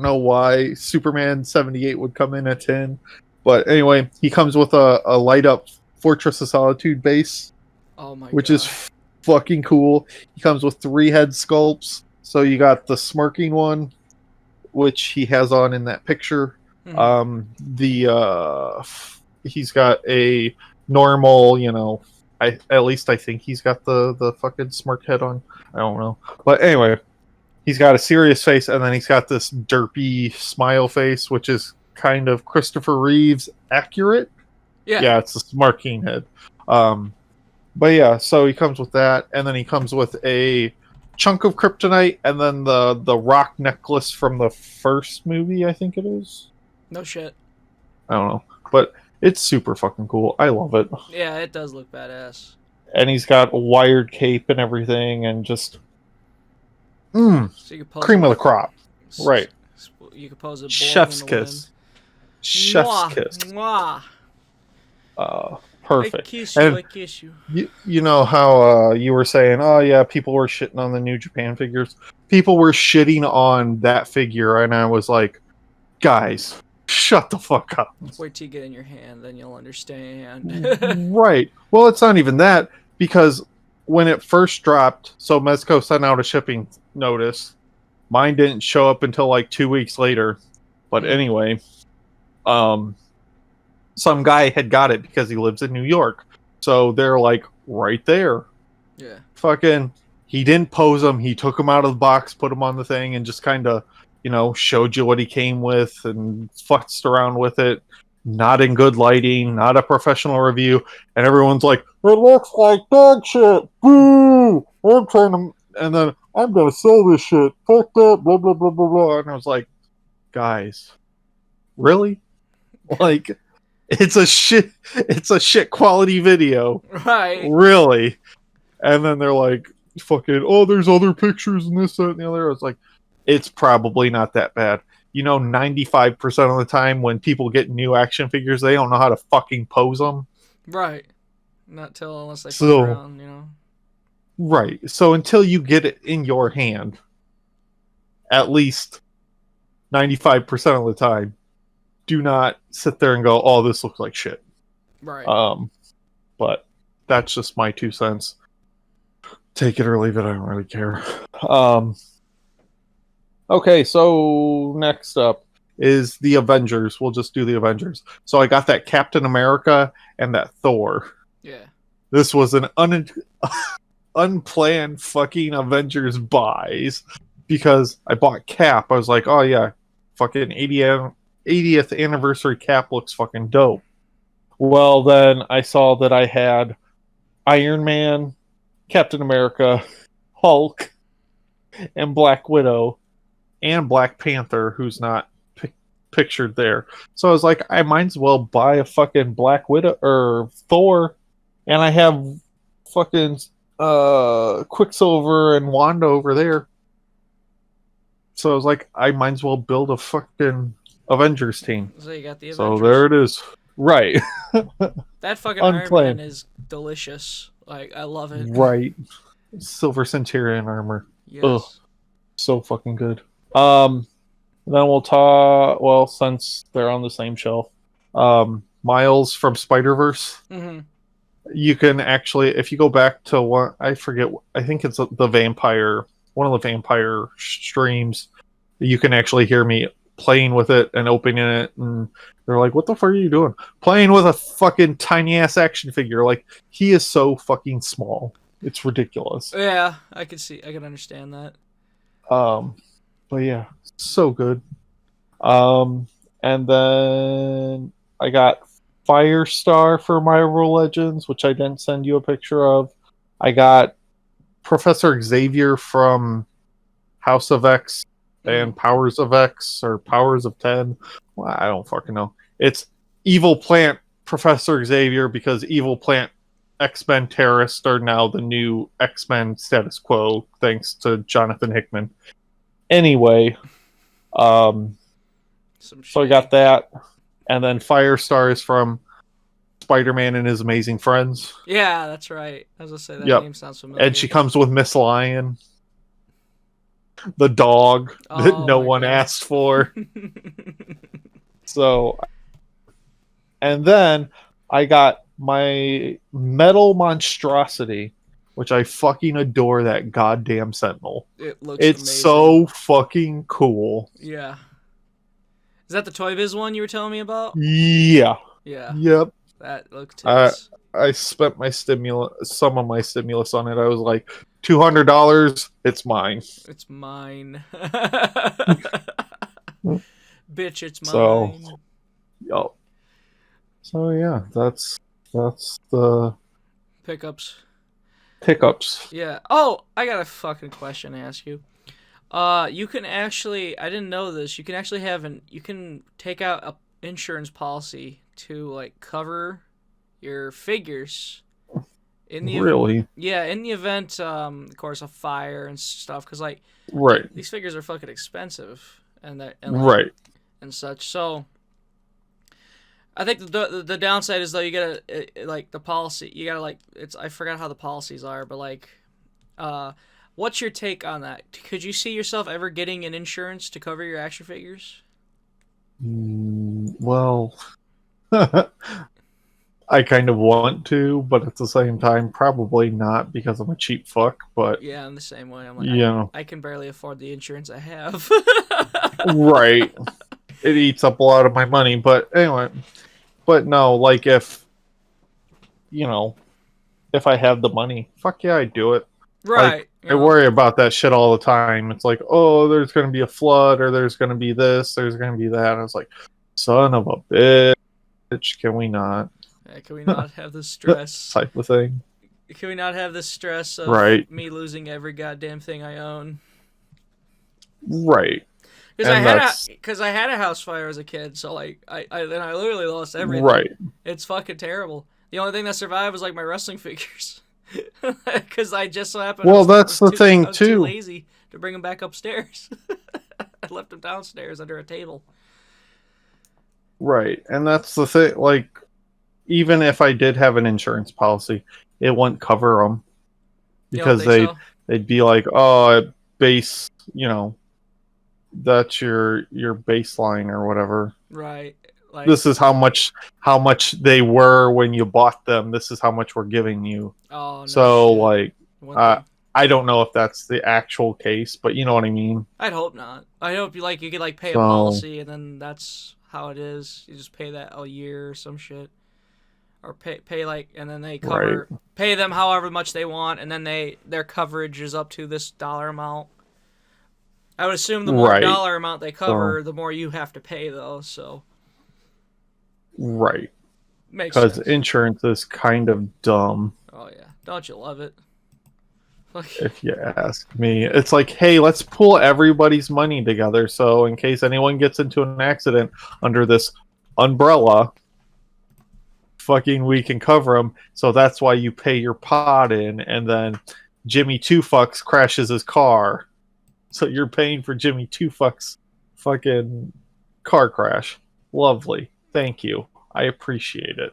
Speaker 2: know why Superman '78 would come in a tin. But anyway, he comes with a light up Fortress of Solitude base.
Speaker 1: Oh my god.
Speaker 2: Which is fucking cool. He comes with 3 head sculpts. So you got the smirking one, which he has on in that picture.
Speaker 1: Mm-hmm.
Speaker 2: He's got a normal, at least I think he's got the fucking smirk head on. I don't know. But anyway, he's got a serious face, and then he's got this derpy smile face, which is kind of Christopher Reeves accurate. Yeah, it's the smirking head. But yeah, so he comes with that, and then he comes with a chunk of kryptonite, and then the rock necklace from the first movie, I think it is.
Speaker 1: No shit.
Speaker 2: I don't know, but it's super fucking cool. I love it.
Speaker 1: Yeah, it does look badass.
Speaker 2: And he's got a wired cape and everything, and just
Speaker 1: so you can
Speaker 2: cream of the crop. Right.
Speaker 1: You can pose a
Speaker 2: chef's kiss. Chef's kiss.
Speaker 1: Mwah.
Speaker 2: Perfect.
Speaker 1: I kiss you, I kiss you.
Speaker 2: You know how you were saying, oh yeah, people were shitting on the New Japan figures. People were shitting on that figure, and I was like, guys, shut the fuck up.
Speaker 1: Wait till you get in your hand, then you'll understand.
Speaker 2: Right. Well, it's not even that, because when it first dropped, so Mezco sent out a shipping notice. Mine didn't show up until like 2 weeks later. But anyway, some guy had got it because he lives in New York. So they're like right there.
Speaker 1: Yeah.
Speaker 2: Fucking, he didn't pose them. He took them out of the box, put them on the thing, and just kind of, showed you what he came with and futzed around with it. Not in good lighting, not a professional review. And everyone's like, it looks like dog shit. Boo! I'm trying to, and then I'm going to sell this shit. Fuck that, blah, blah, blah, blah, blah. And I was like, guys, really? Like, it's a shit quality video.
Speaker 1: Right.
Speaker 2: Really? And then they're like, fucking, oh, there's other pictures and this, that, and the other. I was like, it's probably not that bad. 95% of the time when people get new action figures, they don't know how to fucking pose them.
Speaker 1: Right. Not till unless they fuck around,
Speaker 2: Right. So until you get it in your hand, at least 95% of the time, do not sit there and go, oh, this looks like shit.
Speaker 1: Right.
Speaker 2: But that's just my 2 cents. Take it or leave it. I don't really care. Okay, so next up is the Avengers. We'll just do the Avengers. So I got that Captain America and that Thor.
Speaker 1: Yeah.
Speaker 2: This was an unplanned fucking Avengers buys because I bought Cap. I was like, oh yeah, fucking 80th anniversary Cap looks fucking dope. Well, then I saw that I had Iron Man, Captain America, Hulk, and Black Widow, and Black Panther, who's not pictured there. So I was like, I might as well buy a fucking Black Widow or Thor, and I have fucking Quicksilver and Wanda over there. So I was like, I might as well build a fucking Avengers team.
Speaker 1: So you got the
Speaker 2: So
Speaker 1: Avengers.
Speaker 2: there it is. Right.
Speaker 1: That fucking
Speaker 2: Unplanned.
Speaker 1: Iron Man is delicious. Like, I love it.
Speaker 2: Right. Silver Centurion armor.
Speaker 1: Yes.
Speaker 2: Ugh. So fucking good. Then we'll talk. Well, since they're on the same shelf, Miles from Spider-Verse.
Speaker 1: Mm-hmm.
Speaker 2: You can actually, if you go back to one, I forget. I think it's the vampire, one of the vampire streams. You can actually hear me playing with it and opening it, and they're like, "What the fuck are you doing? Playing with a fucking tiny ass action figure? Like, he is so fucking small. It's ridiculous."
Speaker 1: Yeah, I can understand that.
Speaker 2: But yeah, so good. And then I got Firestar for Marvel Legends, which I didn't send you a picture of. I got Professor Xavier from House of X and Powers of X or Powers of 10. Well, I don't fucking know. It's Evil Plant Professor Xavier because Evil Plant X-Men terrorists are now the new X-Men status quo thanks to Jonathan Hickman. Anyway, so I got that. And then Firestar is from Spider-Man and His Amazing Friends.
Speaker 1: Yeah, that's right. I was gonna say that name sounds familiar.
Speaker 2: And she comes with Miss Lion, the dog that no one asked for. So, and then I got my Metal Monstrosity, which I fucking adore that goddamn Sentinel.
Speaker 1: It's
Speaker 2: amazing. So fucking cool.
Speaker 1: Yeah. Is that the Toy Biz one you were telling me about?
Speaker 2: Yeah.
Speaker 1: Yeah.
Speaker 2: Yep.
Speaker 1: That looked tits.
Speaker 2: I spent some of my stimulus on it. I was like, $200, it's mine.
Speaker 1: It's mine. Bitch, it's mine.
Speaker 2: Yup. So yeah, that's the
Speaker 1: pickups.
Speaker 2: Yeah.
Speaker 1: Oh, I got a fucking question to ask you. You can actually, I didn't know this. You can actually you can take out a insurance policy to like cover your figures in the
Speaker 2: really.
Speaker 1: In the event, of course, of fire and stuff. Because like, these figures are fucking expensive and such. So I think the downside is though you gotta like the policy. You gotta like I forgot how the policies are, but like, what's your take on that? Could you see yourself ever getting an insurance to cover your action figures?
Speaker 2: Well, I kind of want to, but at the same time, probably not because I'm a cheap fuck. But
Speaker 1: yeah, in the same way, I'm like, I can barely afford the insurance I have.
Speaker 2: Right. It eats up a lot of my money, but anyway. But no, like if I have the money, fuck yeah, I'd do it.
Speaker 1: Right.
Speaker 2: Like, I worry about that shit all the time. It's like, oh, there's going to be a flood, or there's going to be this, there's going to be that. And I was like, son of a bitch, can we not?
Speaker 1: Yeah, can we not have the stress?
Speaker 2: Type of thing.
Speaker 1: Can we not have the stress of me losing every goddamn thing I own?
Speaker 2: Right.
Speaker 1: Because I had a house fire as a kid, so like I literally lost everything.
Speaker 2: Right.
Speaker 1: It's fucking terrible. The only thing that survived was like my wrestling figures. Because I just so happened.
Speaker 2: Well, that's the thing
Speaker 1: I was too lazy to bring them back upstairs. I left them downstairs under a table.
Speaker 2: Right, and that's the thing. Like, even if I did have an insurance policy, it wouldn't cover them because they'd be like, "Oh, base, that's your baseline or whatever."
Speaker 1: Right. Like,
Speaker 2: this is how much they were when you bought them. This is how much we're giving you.
Speaker 1: oh no
Speaker 2: So
Speaker 1: shit.
Speaker 2: like,
Speaker 1: One thing.
Speaker 2: I don't know if that's the actual case, but you know what I mean.
Speaker 1: I'd hope not. I hope you could like pay a
Speaker 2: So
Speaker 1: policy and then that's how it is. You just pay that a year or some shit, or pay like, and then they cover pay them however much they want, and then their coverage is up to this dollar amount. I would assume the more dollar amount they cover, the more you have to pay though. So
Speaker 2: right,
Speaker 1: makes
Speaker 2: because
Speaker 1: sense.
Speaker 2: insurance is kind of dumb.
Speaker 1: Oh yeah, don't you love it?
Speaker 2: If you ask me, it's like, hey, let's pull everybody's money together, so in case anyone gets into an accident under this umbrella, fucking we can cover them. So that's why you pay your pot in, and then Jimmy Two Fucks crashes his car, so you're paying for Jimmy Two Fucks fucking car crash. Lovely, thank you, I appreciate it.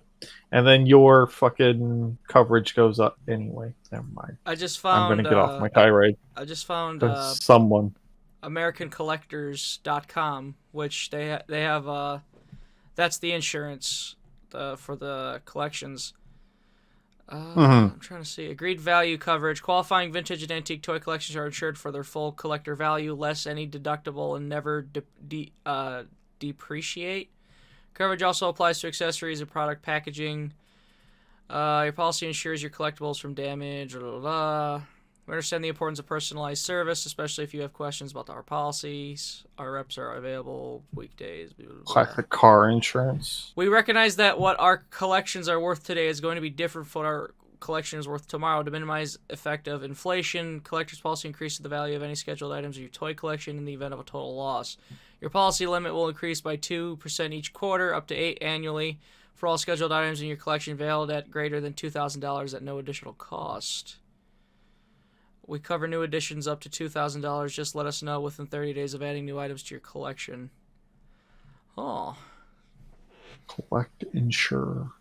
Speaker 2: And then your fucking coverage goes up anyway. Never mind.
Speaker 1: I just
Speaker 2: I'm
Speaker 1: found.
Speaker 2: gonna get off my tirade.
Speaker 1: I just found
Speaker 2: Someone.
Speaker 1: AmericanCollectors.com, which they have. That's the insurance for the collections. I'm trying to see. Agreed value coverage. Qualifying vintage and antique toy collections are insured for their full collector value, less any deductible, and never depreciate. Coverage also applies to accessories and product packaging. Your policy ensures your collectibles from damage. Blah, blah, blah. We understand the importance of personalized service, especially if you have questions about our policies. Our reps are available weekdays. Blah, blah, blah.
Speaker 2: Classic car insurance.
Speaker 1: We recognize that what our collections are worth today is going to be different from what our collection is worth tomorrow. To minimize effect of inflation, collector's policy increases the value of any scheduled items in your toy collection in the event of a total loss. Your policy limit will increase by 2% each quarter, up to 8% annually, for all scheduled items in your collection valued at greater than $2,000 at no additional cost. We cover new additions up to $2,000. Just let us know within 30 days of adding new items to your collection. Oh.
Speaker 2: Collect, insure.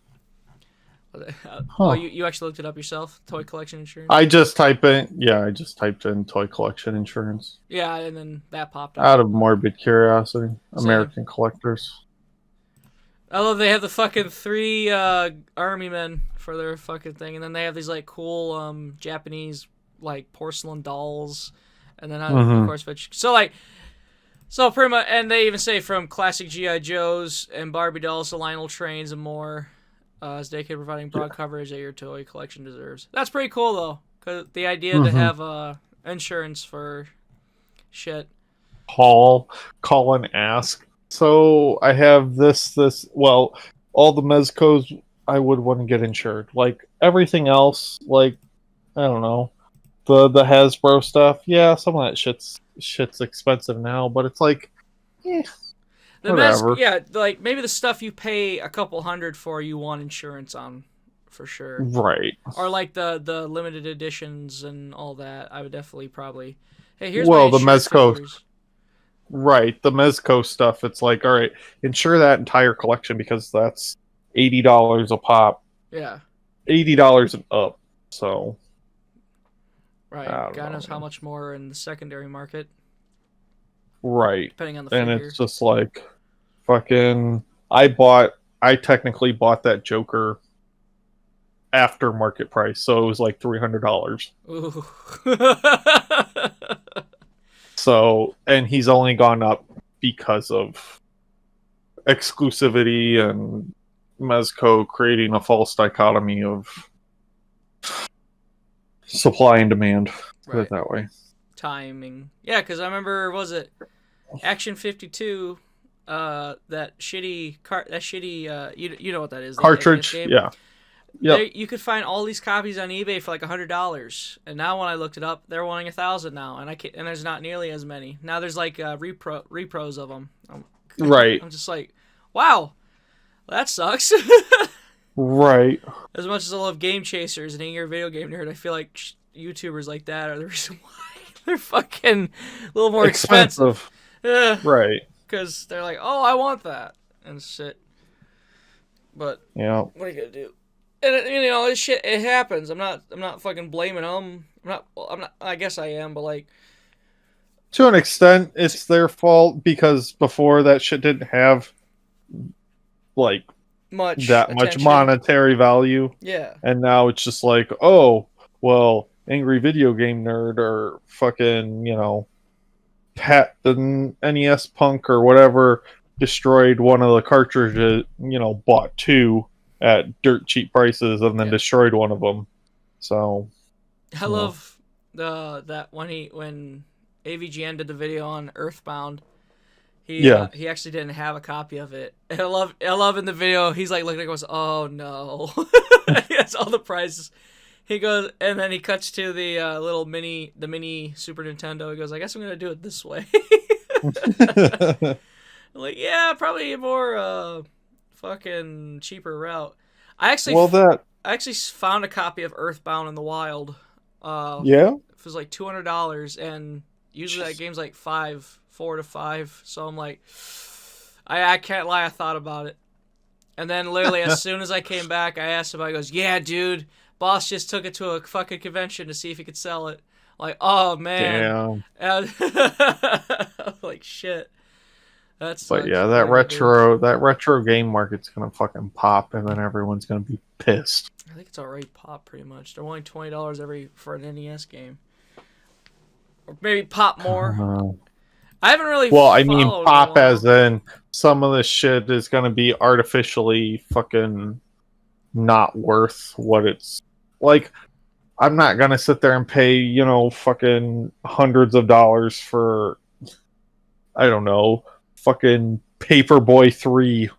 Speaker 1: Oh, you actually looked it up yourself? Toy collection insurance?
Speaker 2: I just typed in toy collection insurance.
Speaker 1: Yeah, and then that popped up.
Speaker 2: Out of morbid curiosity. American Collectors.
Speaker 1: I love they have the fucking 3 army men for their fucking thing, and then they have these like cool Japanese like porcelain dolls, and then of course so pretty much, and they even say from classic G.I. Joes and Barbie dolls to Lionel trains and more. As dedicated providing broad coverage that your toy collection deserves. That's pretty cool though, because the idea to have insurance for shit.
Speaker 2: Call and ask. So I have this. Well, all the Mezcos I would want to get insured. Like everything else, like I don't know, the Hasbro stuff. Yeah, some of that shit's expensive now, but it's like, whatever.
Speaker 1: Like maybe the stuff you pay a couple $100 for, you want insurance on, for sure.
Speaker 2: Right.
Speaker 1: Or like the limited editions and all that. I would definitely probably. Hey, here's my insurance
Speaker 2: the Mezco.
Speaker 1: numbers.
Speaker 2: Right, the Mezco stuff. It's like, all right, insure that entire collection because that's $80 a pop.
Speaker 1: Yeah.
Speaker 2: $80 and up. So.
Speaker 1: Right. God knows how much more in the secondary market.
Speaker 2: Right.
Speaker 1: Depending on the figure.
Speaker 2: And it's just like fucking I technically bought that Joker after market price, so it was like $300.
Speaker 1: Ooh.
Speaker 2: So, and he's only gone up because of exclusivity and Mezco creating a false dichotomy of supply and demand. Put it that way.
Speaker 1: Timing. Yeah, because I remember, was it Action 52? That shitty you know what that is?
Speaker 2: Cartridge. Yeah.
Speaker 1: Yeah. You could find all these copies on eBay for like $100, and now when I looked it up, they're wanting $1,000 now, and there's not nearly as many. Now there's like repros of them.
Speaker 2: Right.
Speaker 1: I'm just like, wow, that sucks.
Speaker 2: Right.
Speaker 1: As much as I love Game Chasers and you're a video game nerd, I feel like YouTubers like that are the reason why they're fucking a little more expensive.
Speaker 2: Right.
Speaker 1: Because they're like, oh, I want that and shit. But
Speaker 2: yeah,
Speaker 1: what are you gonna do? And this shit, it happens. I'm not fucking blaming them. I'm not. I guess I am, but like,
Speaker 2: to an extent, it's their fault because before that shit didn't have like
Speaker 1: much
Speaker 2: that much
Speaker 1: attention.
Speaker 2: monetary value.
Speaker 1: Yeah.
Speaker 2: And now it's just like, oh, well, Angry Video Game Nerd or fucking, Pat the NES Punk or whatever destroyed one of the cartridges, bought two at dirt cheap prices and then destroyed one of them. So
Speaker 1: I love that when AVGN did the video on Earthbound, he actually didn't have a copy of it. And I love in the video he's like looking and goes, "Oh no." He has all the prizes. He goes, and then he cuts to the mini Super Nintendo. He goes, "I guess I'm gonna do it this way." I'm like, yeah, probably a more fucking cheaper route. I actually found a copy of Earthbound in the wild. It was like $200, and usually that game's like $4 to $5. So I'm like, I can't lie, I thought about it. And then literally as soon as I came back, I asked him. I goes, "Yeah, dude, boss just took it to a fucking convention to see if he could sell it." Like, oh man, and like shit.
Speaker 2: But yeah, that retro game market's gonna fucking pop, and then everyone's gonna be pissed.
Speaker 1: I think it's already popped pretty much. They're only $20 for an NES game, or maybe pop more. I haven't really.
Speaker 2: Well, I mean, pop as in some of this shit is gonna be artificially fucking not worth what it's like. I'm not gonna sit there and pay, fucking hundreds of dollars for, I don't know, fucking Paperboy 3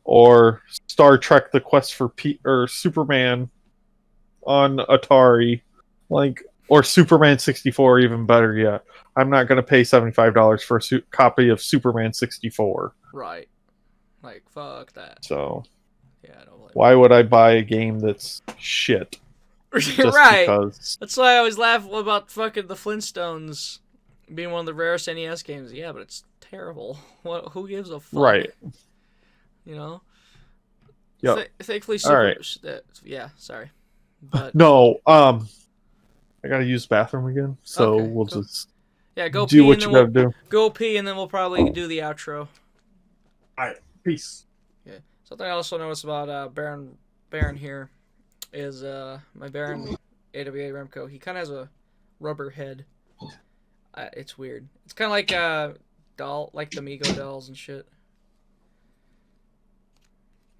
Speaker 2: or Star Trek: The Quest for or Superman on Atari, or Superman 64, even better yet. I'm not going to pay $75 for a copy of Superman 64.
Speaker 1: Right. Like, fuck that.
Speaker 2: So,
Speaker 1: yeah, I don't
Speaker 2: why would I buy a game that's shit?
Speaker 1: Just right. Because... That's why I always laugh about fucking the Flintstones being one of the rarest NES games. Yeah, but it's terrible. Who gives a fuck?
Speaker 2: Right.
Speaker 1: Yep. Thankfully, Super... All right. Yeah, sorry. But...
Speaker 2: No, I gotta use the bathroom again, so okay, we'll just
Speaker 1: go
Speaker 2: do
Speaker 1: pee
Speaker 2: what you gotta do.
Speaker 1: Go pee, and then we'll probably do the outro.
Speaker 2: Alright, peace.
Speaker 1: Yeah. Something I also noticed about Baron here is my Baron AWA Remco. He kind of has a rubber head. It's weird. It's kind of like doll, like the Mego dolls and shit.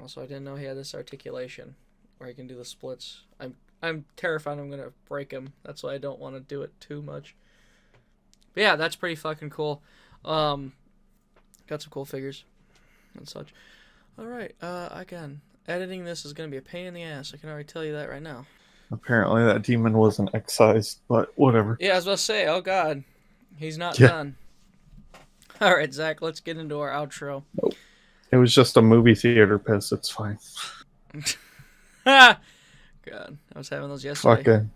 Speaker 1: Also, I didn't know he had this articulation where he can do the splits. I'm terrified I'm gonna break him. That's why I don't want to do it too much. But yeah, that's pretty fucking cool. Got some cool figures and such. Alright, again, editing this is gonna be a pain in the ass. I can already tell you that right now.
Speaker 2: Apparently that demon wasn't excised, but whatever.
Speaker 1: Yeah, I was about to say, oh god. He's not done. Alright, Zach, let's get into our outro.
Speaker 2: Nope. It was just a movie theater piss, it's fine.
Speaker 1: God, I was having those yesterday.
Speaker 2: Fucking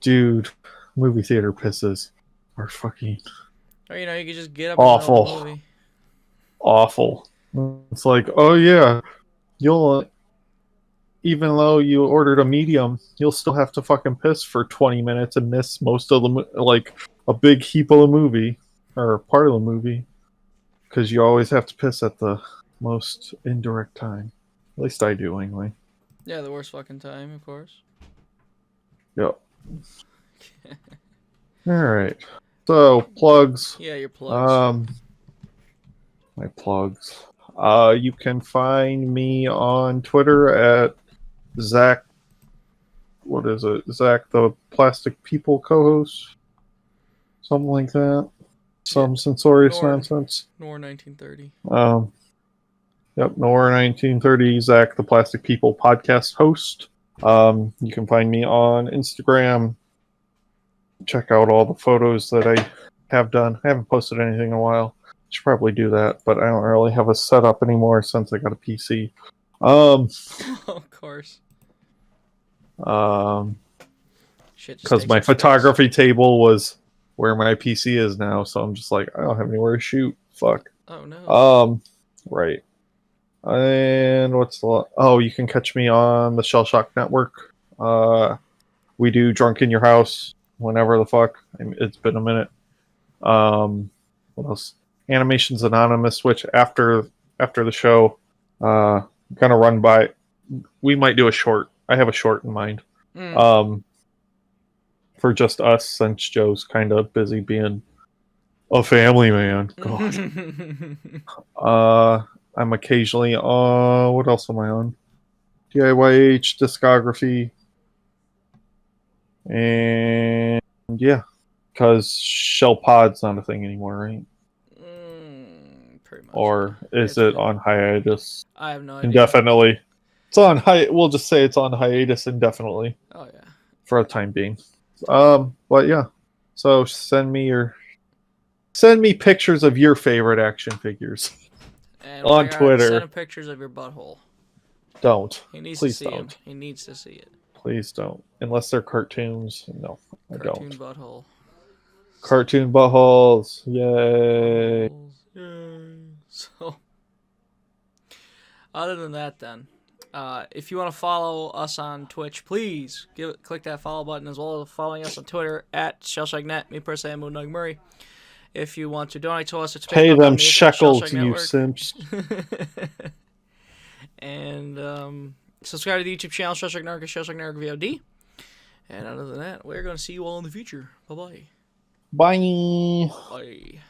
Speaker 2: dude, movie theater pisses are fucking
Speaker 1: or you could just get up
Speaker 2: awful.
Speaker 1: And movie.
Speaker 2: Awful. It's like, oh yeah, you'll even though you ordered a medium, you'll still have to fucking piss for 20 minutes and miss most of the a big heap of the movie or part of the movie because you always have to piss at the most indirect time. At least I do anyway.
Speaker 1: Yeah, the worst fucking time, of course.
Speaker 2: Yep. Alright. So, plugs.
Speaker 1: Yeah, your plugs.
Speaker 2: My plugs. You can find me on Twitter at Zack. What is it? Zack the Plastic People co-host? Something like that. Some censorious nonsense.
Speaker 1: Nor 1930.
Speaker 2: Yep, Nor 1930, Zack the Plastic People podcast host. You can find me on Instagram. Check out all the photos that I have done. I haven't posted anything in a while. Should probably do that, but I don't really have a setup anymore since I got a PC.
Speaker 1: Of course.
Speaker 2: Because my photography table was where my PC is now, so I'm just like, I don't have anywhere to shoot. Fuck.
Speaker 1: Oh no.
Speaker 2: Right. And what's the... Oh, you can catch me on the Shellshock network. We do Drunk in Your House whenever the fuck. It's been a minute. What else? Animations Anonymous, which after the show, Gonna run by. We might do a short. I have a short in mind. For just us, since Joe's kind of busy being a family man. God. I'm occasionally what else am I on? DIYH discography. And yeah. Because Shell Pod's not a thing anymore, right?
Speaker 1: Pretty much.
Speaker 2: Or is it on hiatus?
Speaker 1: I have no idea.
Speaker 2: Indefinitely. It's on we'll just say it's on hiatus indefinitely.
Speaker 1: Oh yeah.
Speaker 2: For the time being. But yeah. So send me pictures of your favorite action figures.
Speaker 1: And
Speaker 2: on Twitter.
Speaker 1: Send him pictures of your butthole.
Speaker 2: Don't.
Speaker 1: He needs
Speaker 2: Please
Speaker 1: to see
Speaker 2: don't.
Speaker 1: him. He needs to see it.
Speaker 2: Please don't. Unless they're cartoons. No, I don't.
Speaker 1: Cartoon butthole.
Speaker 2: Cartoon buttholes. Yay.
Speaker 1: Yay. So, other than that, then, if you want to follow us on Twitch, please click that follow button, as well as following us on Twitter at ShellshockNet. Me personally, I'm Moondog Murray. If you want to donate to us, it's
Speaker 2: pay them shekels, you simps.
Speaker 1: And subscribe to the YouTube channel Shellshock Network, Shellshock Network VOD. And other than that, we're going to see you all in the future. Bye-bye.
Speaker 2: Bye.
Speaker 1: Bye.